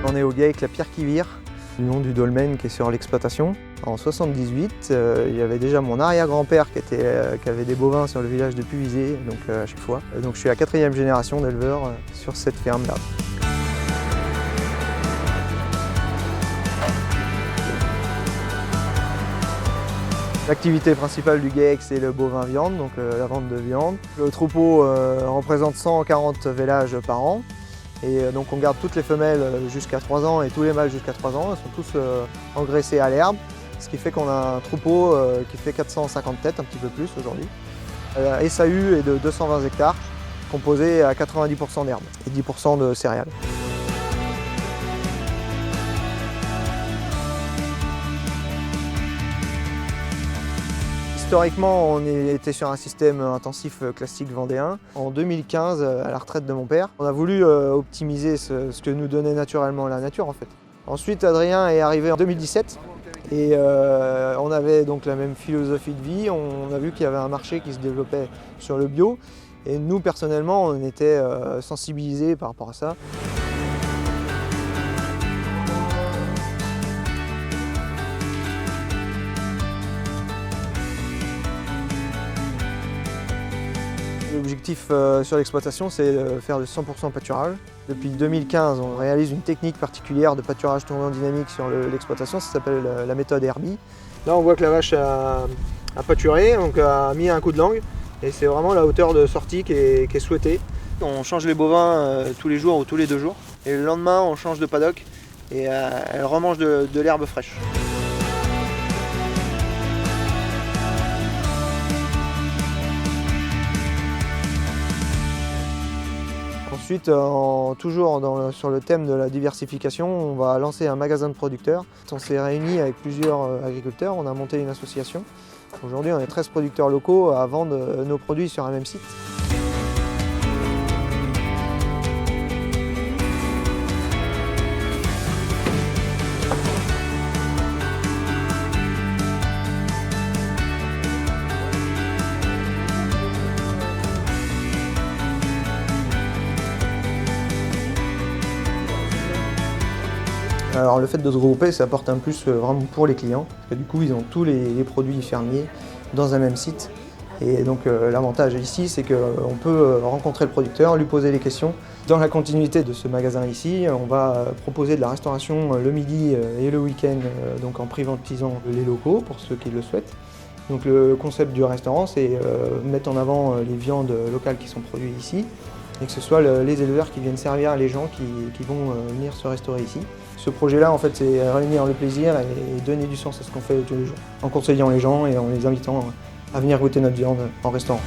On est au GAEC La Pierre qui Vire, du nom du dolmen qui est sur l'exploitation. En 78, il y avait déjà mon arrière-grand-père qui avait des bovins sur le village de Puvisé, donc à chaque fois. Donc je suis la 4e génération d'éleveurs sur cette ferme-là. L'activité principale du GAEC, c'est le bovin viande, donc la vente de viande. Le troupeau représente 140 vélages par an. Et donc on garde toutes les femelles jusqu'à 3 ans et tous les mâles jusqu'à 3 ans. Ils sont tous engraissés à l'herbe, ce qui fait qu'on a un troupeau qui fait 450 têtes, un petit peu plus aujourd'hui. La SAU est de 220 hectares, composé à 90% d'herbe et 10% de céréales. Historiquement, on était sur un système intensif classique vendéen. En 2015, à la retraite de mon père, on a voulu optimiser ce que nous donnait naturellement la nature en fait. Ensuite, Adrien est arrivé en 2017 et on avait donc la même philosophie de vie. On a vu qu'il y avait un marché qui se développait sur le bio et nous personnellement, on était sensibilisés par rapport à ça. L'objectif sur l'exploitation, c'est de faire de 100% pâturage. Depuis 2015, on réalise une technique particulière de pâturage tournant dynamique sur l'exploitation, ça s'appelle la méthode Herbie. Là, on voit que la vache a pâturé, donc a mis un coup de langue, et c'est vraiment la hauteur de sortie qui est souhaitée. On change les bovins tous les jours ou tous les 2 jours, et le lendemain, on change de paddock, et elle remange de l'herbe fraîche. Ensuite, toujours sur le thème de la diversification, on va lancer un magasin de producteurs. On s'est réunis avec plusieurs agriculteurs, on a monté une association. Aujourd'hui, on est 13 producteurs locaux à vendre nos produits sur un même site. Alors le fait de se regrouper, ça apporte un plus vraiment pour les clients, parce que du coup ils ont tous les produits fermiers dans un même site. Et donc l'avantage ici, c'est qu'on peut rencontrer le producteur, lui poser les questions. Dans la continuité de ce magasin ici, on va proposer de la restauration le midi et le week-end, donc en privatisant les locaux pour ceux qui le souhaitent. Donc le concept du restaurant, c'est mettre en avant les viandes locales qui sont produites ici, et que ce soit les éleveurs qui viennent servir les gens qui vont venir se restaurer ici. Ce projet-là, en fait, c'est réunir le plaisir et donner du sens à ce qu'on fait tous les jours, en conseillant les gens et en les invitant à venir goûter notre viande en restaurant.